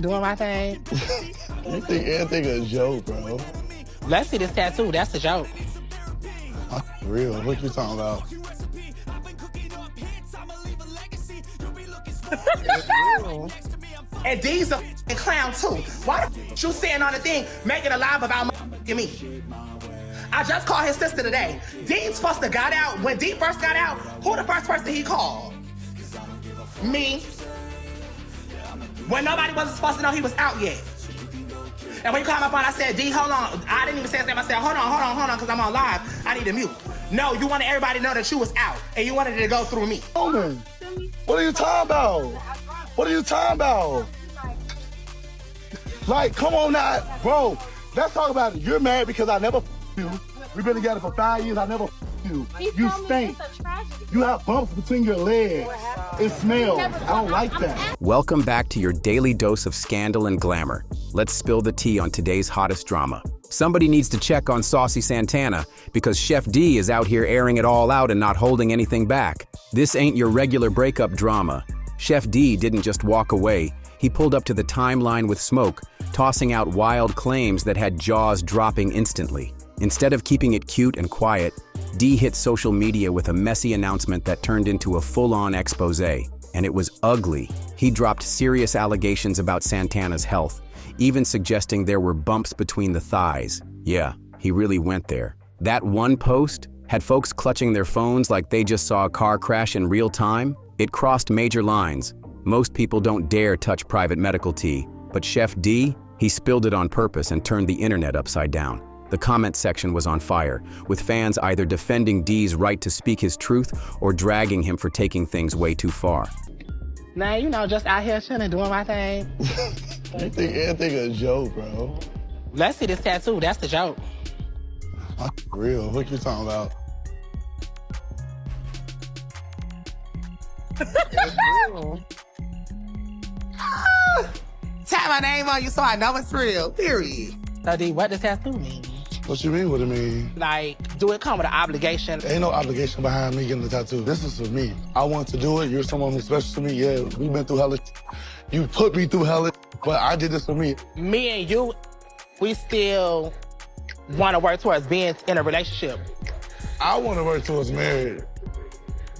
doing my thing. You think everything a joke, bro? Let's see this tattoo. That's a joke. Real. What you talking about? And D's a clown too. Why the you sitting on the thing making a live about me? I just called his sister today. Dean's supposed to got out. When Dean first got out, who the first person he called? Me. When nobody wasn't supposed to know he was out yet. And when you called my phone, I said, D, hold on. I didn't even say his name. I said, hold on, because I'm on live. I need to mute. No, you wanted everybody to know that you was out, and you wanted it to go through me. Woman, what are you talking about? What are you talking about? Like, come on now, bro. Let's talk about it. You're mad because I never you. We've been together for 5 years. I never you. You stink. You have bumps between your legs. It smells. I don't like that. Welcome back to your daily dose of scandal and glamour. Let's spill the tea on today's hottest drama. Somebody needs to check on Saucy Santana because Chef D is out here airing it all out and not holding anything back. This ain't your regular breakup drama. Chef D didn't just walk away. He pulled up to the timeline with smoke, tossing out wild claims that had jaws dropping instantly. Instead of keeping it cute and quiet, D hit social media with a messy announcement that turned into a full-on expose, and it was ugly. He dropped serious allegations about Santana's health, even suggesting there were bumps between the thighs. Yeah, he really went there. That one post had folks clutching their phones like they just saw a car crash in real time. It crossed major lines. Most people don't dare touch private medical tea, but Chef D, he spilled it on purpose and turned the internet upside down. The comment section was on fire, with fans either defending D's right to speak his truth or dragging him for taking things way too far. Nah, you know, just out here chilling, doing my thing. You think everything a joke, bro? Let's see this tattoo. That's the joke. Real. What you talking about? Tap my name on you so I know it's real, period. So D, what does tattoo mean? What you mean? What it mean? Like, do it come with an obligation? Ain't no obligation behind me getting the tattoo. This is for me. I want to do it. You're someone who's special to me. Yeah, we've been through hella. You put me through hella, but I did this for me. Me and you, we still want to work towards being in a relationship. I want to work towards marriage.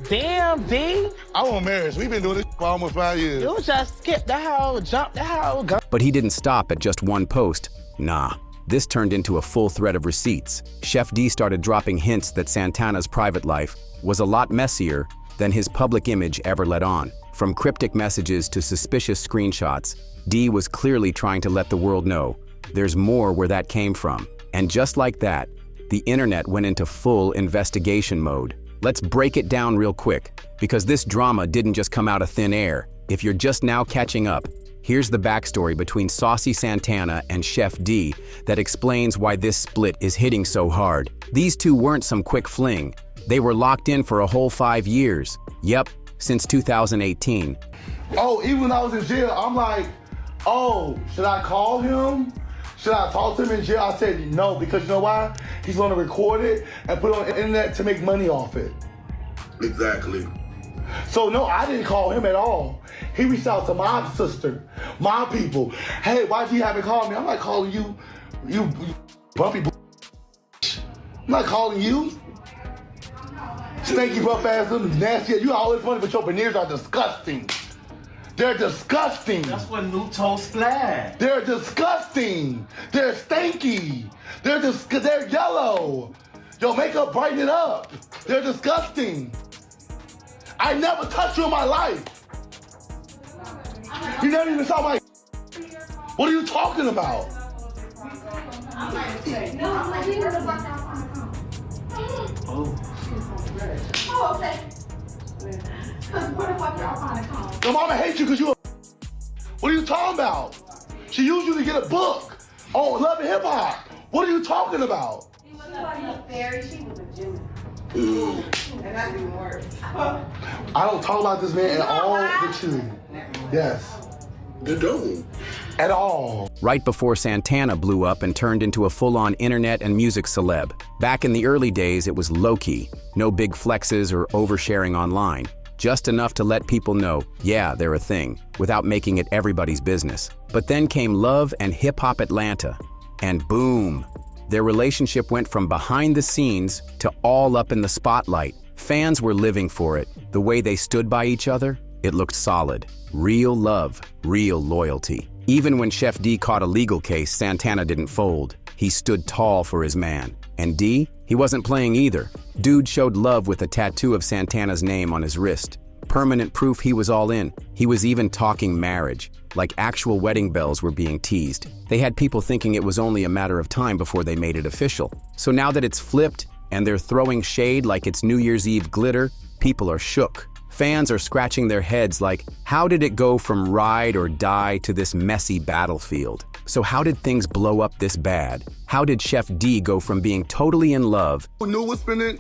Damn, D. I want marriage. We've been doing this for almost 5 years. You just skipped the whole, jumped the whole, go. But he didn't stop at just one post. Nah. This turned into a full thread of receipts. Chef D started dropping hints that Santana's private life was a lot messier than his public image ever let on. From cryptic messages to suspicious screenshots, D was clearly trying to let the world know there's more where that came from. And just like that, the internet went into full investigation mode. Let's break it down real quick, because this drama didn't just come out of thin air. If you're just now catching up, here's the backstory between Saucy Santana and Chef D that explains why this split is hitting so hard. These two weren't some quick fling. They were locked in for a whole 5 years. Yep, since 2018. Oh, even when I was in jail, I'm like, oh, should I call him? Should I talk to him in jail? I said no, because you know why? He's gonna record it and put it on the internet to make money off it. Exactly. So no, I didn't call him at all. He reached out to my sister, my people. Hey, why'd you haven't called me? I'm not calling you, you bumpy I'm not calling you. Stinky rough ass, little nasty. You always funny, but your veneers are disgusting. They're disgusting. That's what new toast flag. They're disgusting. They're stinky. They're yellow. Your makeup brighten it up. They're disgusting. I never touched you in my life. You never even saw my. What are you talking about? Oh, okay. Where the fuck y'all find a comb? Your mama hates you because you a. What are you talking about? She used you to get a book on Love and Hip Hop. What are you talking about? She was a fairy, she was a Gemini. And that's even worse. I don't talk about this man at all with you. Yes. You don't. At all. Right before Santana blew up and turned into a full-on internet and music celeb. Back in the early days, it was low-key. No big flexes or oversharing online. just enough to let people know, yeah, they're a thing, without making it everybody's business. But then came Love and Hip Hop Atlanta, and boom, their relationship went from behind the scenes to all up in the spotlight. Fans were living for it. The way they stood by each other, it looked solid. Real love, real loyalty. Even when Chef D caught a legal case, Santana didn't fold. He stood tall for his man. And D, he wasn't playing either. Dude showed love with a tattoo of Santana's name on his wrist. Permanent proof he was all in. He was even talking marriage, like actual wedding bells were being teased. They had people thinking it was only a matter of time before they made it official. So now that it's flipped and they're throwing shade like it's New Year's Eve glitter, people are shook. Fans are scratching their heads like, how did it go from ride or die to this messy battlefield? So how did things blow up this bad? How did Chef D go from being totally in love? I was spending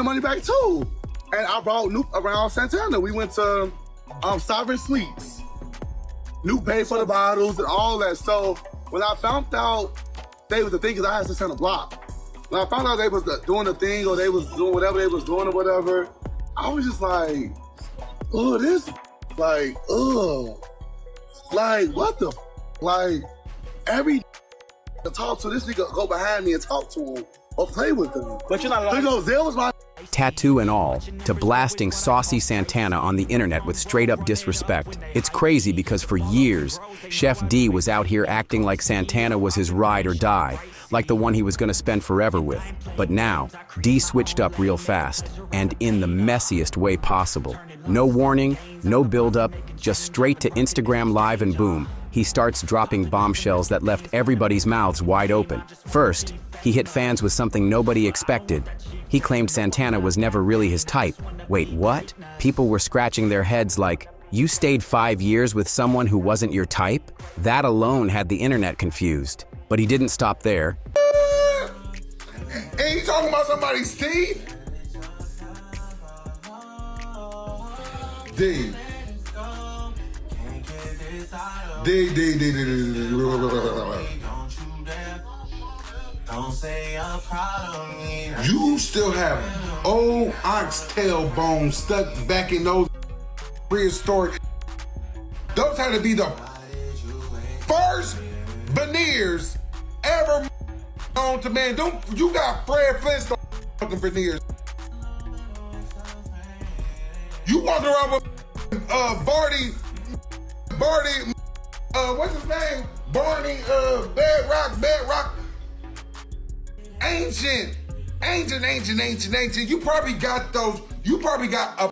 money back too. And I brought Nuke around Santana. We went to Sovereign Sweets. Nuke paid for the bottles and all that. So when I found out they was the thing, because I had Santana blocked. When I found out they was doing the thing or they was doing whatever they was doing or whatever, I was just like, oh, this, like, oh, like, what the, like, every to talk to this nigga, go behind me and talk to him or play with him. But you're not allowed. Because Zell was my Tattoo and all, to blasting Saucy Santana on the internet with straight-up disrespect. It's crazy because for years, Chef D was out here acting like Santana was his ride or die, like the one he was gonna spend forever with. But now, D switched up real fast, and in the messiest way possible. No warning, no build-up, just straight to Instagram Live and boom, he starts dropping bombshells that left everybody's mouths wide open. First, he hit fans with something nobody expected. He claimed Santana was never really his type. Wait, what? People were scratching their heads like, you stayed 5 years with someone who wasn't your type? That alone had the internet confused. But he didn't stop there. Ain't you talking about somebody, Steve? D. You still have old oxtail bones stuck back in those prehistoric. Those had to be the first veneers ever known to man. You got Fred Flintstone fucking veneers. You walking around with Barty, what's his name? Barney, Bedrock. Ancient. You probably got those. You probably got a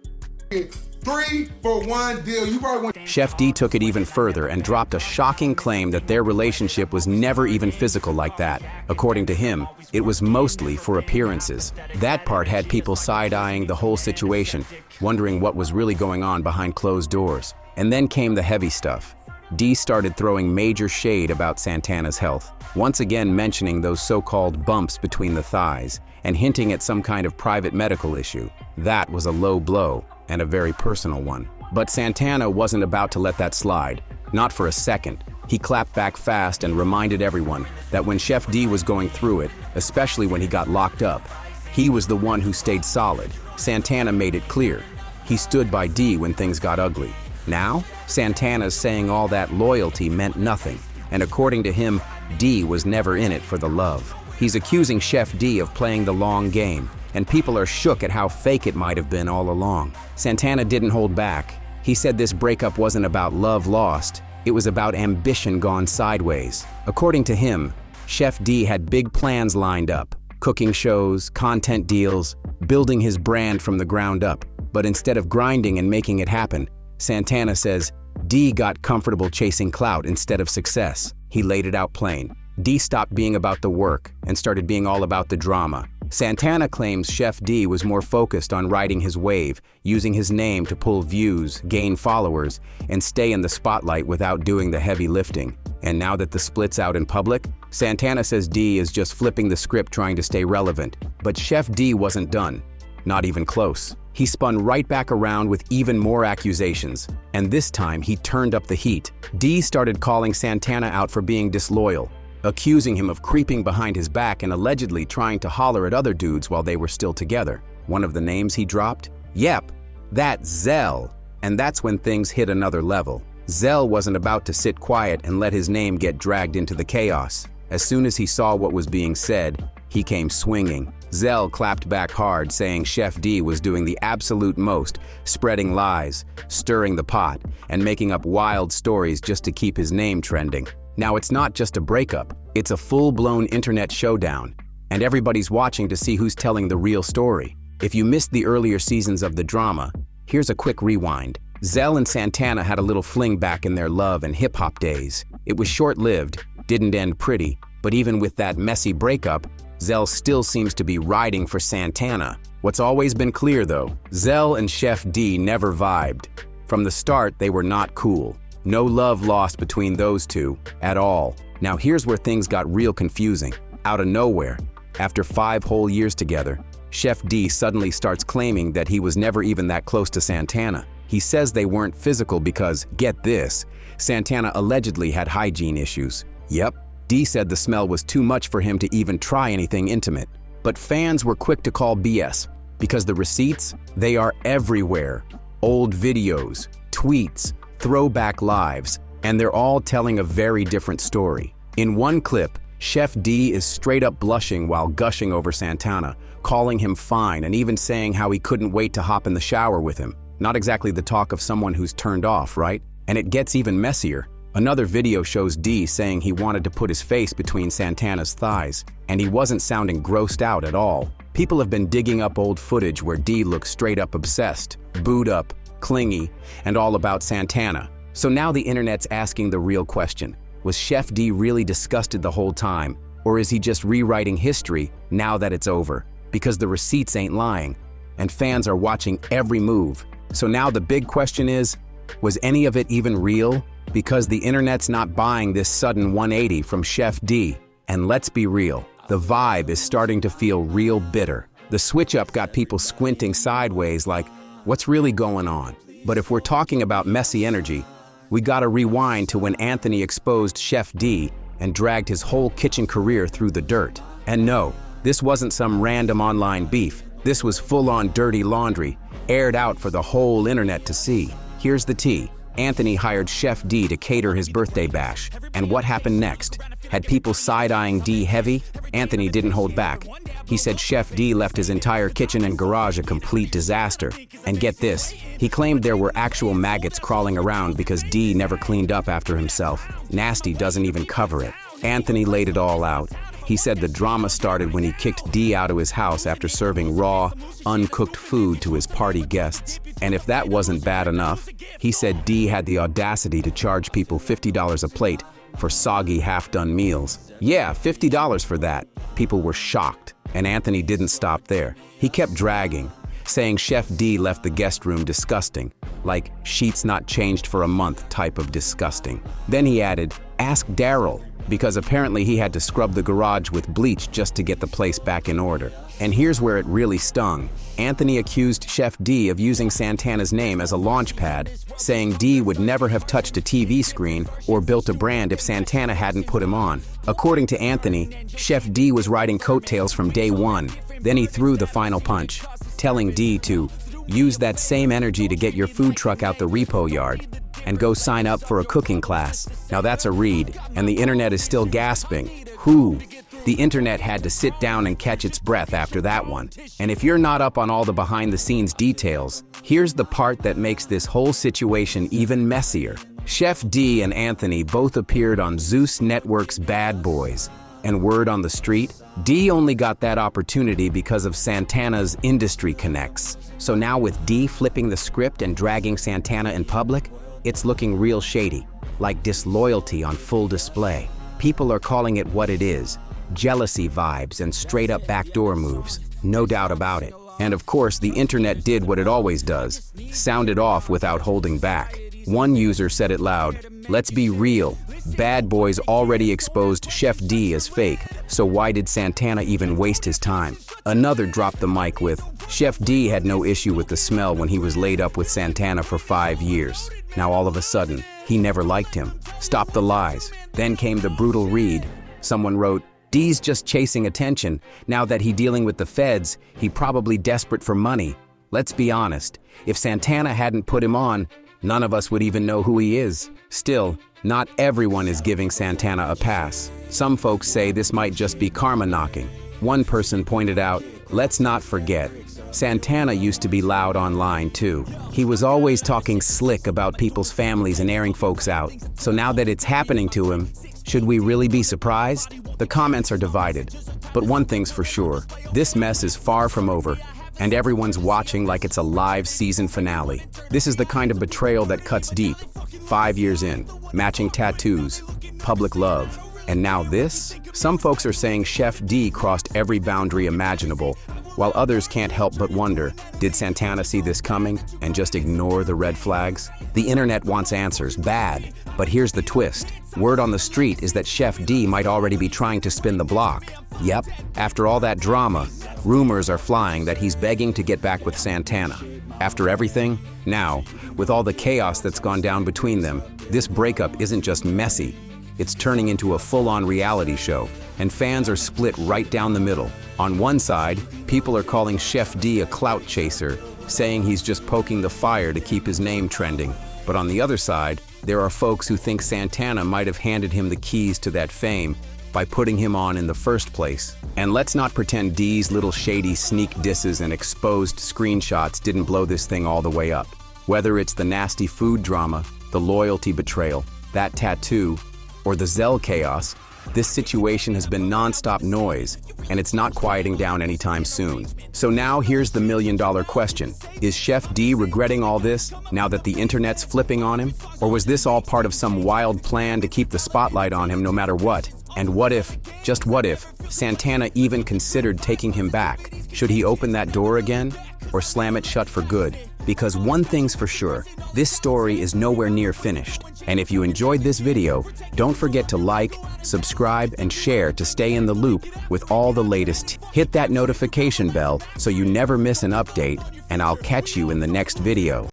3-for-1 deal. You probably want. Chef D took it even further and dropped a shocking claim that their relationship was never even physical like that. According to him, it was mostly for appearances. That part had people side-eyeing the whole situation, wondering what was really going on behind closed doors. And then came the heavy stuff. D started throwing major shade about Santana's health, once again mentioning those so-called bumps between the thighs and hinting at some kind of private medical issue. That was a low blow and a very personal one. But Santana wasn't about to let that slide, not for a second. He clapped back fast and reminded everyone that when Chef D was going through it, especially when he got locked up, he was the one who stayed solid. Santana made it clear. He stood by D when things got ugly. Now, Santana's saying all that loyalty meant nothing, and according to him, D was never in it for the love. He's accusing Chef D of playing the long game, and people are shook at how fake it might have been all along. Santana didn't hold back. He said this breakup wasn't about love lost, it was about ambition gone sideways. According to him, Chef D had big plans lined up, cooking shows, content deals, building his brand from the ground up. But instead of grinding and making it happen, Santana says D got comfortable chasing clout instead of success. He laid it out plain. D stopped being about the work and started being all about the drama. Santana claims Chef D was more focused on riding his wave, using his name to pull views, gain followers, and stay in the spotlight without doing the heavy lifting. And now that the split's out in public, Santana says D is just flipping the script trying to stay relevant. But Chef D wasn't done. Not even close. He spun right back around with even more accusations, and this time he turned up the heat. D started calling Santana out for being disloyal, accusing him of creeping behind his back and allegedly trying to holler at other dudes while they were still together. One of the names he dropped? Yep, That's Zell. And that's when things hit another level. Zell wasn't about to sit quiet and let his name get dragged into the chaos. As soon as he saw what was being said, he came swinging. Zell clapped back hard, saying Chef D was doing the absolute most, spreading lies, stirring the pot, and making up wild stories just to keep his name trending. Now, it's not just a breakup, it's a full-blown internet showdown, and everybody's watching to see who's telling the real story. If you missed the earlier seasons of the drama, here's a quick rewind. Zell and Santana had a little fling back in their love and hip-hop days. It was short-lived, didn't end pretty, but even with that messy breakup, Zell still seems to be riding for Santana. What's always been clear though, Zell and Chef D never vibed. From the start, they were not cool. No love lost between those two, at all. Now here's where things got real confusing. Out of nowhere, after 5 whole years together, Chef D suddenly starts claiming that he was never even that close to Santana. He says they weren't physical because, get this, Santana allegedly had hygiene issues. Yep, D said the smell was too much for him to even try anything intimate. But fans were quick to call BS, because the receipts, they are everywhere. Old videos, tweets, throwback lives, and they're all telling a very different story. In one clip, Chef D is straight up blushing while gushing over Santana, calling him fine and even saying how he couldn't wait to hop in the shower with him. Not exactly the talk of someone who's turned off, right? And it gets even messier. Another video shows D saying he wanted to put his face between Santana's thighs, and he wasn't sounding grossed out at all. People have been digging up old footage where D looks straight up obsessed, booed up, clingy, and all about Santana. So now the internet's asking the real question. Was Chef D really disgusted the whole time, or is he just rewriting history now that it's over? Because the receipts ain't lying, and fans are watching every move. So now the big question is, was any of it even real? Because the internet's not buying this sudden 180 from Chef D. And let's be real, the vibe is starting to feel real bitter. The switch-up got people squinting sideways like, what's really going on? But if we're talking about messy energy, we gotta rewind to when Anthony exposed Chef D and dragged his whole kitchen career through the dirt. And no, this wasn't some random online beef. This was full-on dirty laundry, aired out for the whole internet to see. Here's the tea. Anthony hired Chef D to cater his birthday bash. And what happened next? Had people side-eyeing D heavy? Anthony didn't hold back. He said Chef D left his entire kitchen and garage a complete disaster. And get this, he claimed there were actual maggots crawling around because D never cleaned up after himself. Nasty doesn't even cover it. Anthony laid it all out. He said the drama started when he kicked D out of his house after serving raw, uncooked food to his party guests. And if that wasn't bad enough, he said D had the audacity to charge people $50 a plate for soggy, half-done meals. Yeah, $50 for that. People were shocked, and Anthony didn't stop there. He kept dragging, saying Chef D left the guest room disgusting, like sheets not changed for a month type of disgusting. Then he added, ask Daryl, because apparently he had to scrub the garage with bleach just to get the place back in order. And here's where it really stung. Anthony accused Chef D of using Santana's name as a launch pad, saying D would never have touched a TV screen or built a brand if Santana hadn't put him on. According to Anthony, Chef D was riding coattails from day one. Then he threw the final punch, telling D to use that same energy to get your food truck out the repo yard and go sign up for a cooking class. Now that's a read, and the internet is still gasping. Who? The internet had to sit down and catch its breath after that one. And if you're not up on all the behind-the-scenes details, here's the part that makes this whole situation even messier. Chef D and Anthony both appeared on Zeus Network's Bad Boys. And word on the street, D only got that opportunity because of Santana's industry connects. So now with D flipping the script and dragging Santana in public, it's looking real shady, like disloyalty on full display. People are calling it what it is, jealousy vibes and straight up backdoor moves, no doubt about it. And of course, the internet did what it always does, sounded off without holding back. One user said it loud, let's be real, Bad Boys already exposed Chef D as fake, so why did Santana even waste his time? Another dropped the mic with, Chef D had no issue with the smell when he was laid up with Santana for 5 years. Now all of a sudden, he never liked him. Stop the lies. Then came the brutal read. Someone wrote, D's just chasing attention. Now that he dealing with the feds, he probably desperate for money. Let's be honest, if Santana hadn't put him on, none of us would even know who he is. Still, not everyone is giving Santana a pass. Some folks say this might just be karma knocking. One person pointed out, let's not forget, Santana used to be loud online too. He was always talking slick about people's families and airing folks out. So now that it's happening to him, should we really be surprised? The comments are divided. But one thing's for sure, this mess is far from over, and everyone's watching like it's a live season finale. This is the kind of betrayal that cuts deep. 5 years in, matching tattoos, public love, and now this? Some folks are saying Chef D crossed every boundary imaginable, while others can't help but wonder, did Santana see this coming and just ignore the red flags? The internet wants answers, bad, but here's the twist. Word on the street is that Chef D might already be trying to spin the block. Yep, after all that drama, rumors are flying that he's begging to get back with Santana. After everything, now, with all the chaos that's gone down between them, this breakup isn't just messy, it's turning into a full-on reality show, and fans are split right down the middle. On one side, people are calling Chef D a clout chaser, saying he's just poking the fire to keep his name trending. But on the other side, there are folks who think Santana might have handed him the keys to that fame by putting him on in the first place. And let's not pretend D's little shady sneak disses and exposed screenshots didn't blow this thing all the way up. Whether it's the nasty food drama, the loyalty betrayal, that tattoo, or the Zell chaos, this situation has been non-stop noise, and it's not quieting down anytime soon. So now here's the million-dollar question. Is Chef D regretting all this now that the internet's flipping on him? Or was this all part of some wild plan to keep the spotlight on him no matter what? And what if, just what if, Santana even considered taking him back? Should he open that door again, or slam it shut for good? Because one thing's for sure, this story is nowhere near finished. And if you enjoyed this video, don't forget to like, subscribe, and share to stay in the loop with all the latest. Hit that notification bell so you never miss an update, and I'll catch you in the next video.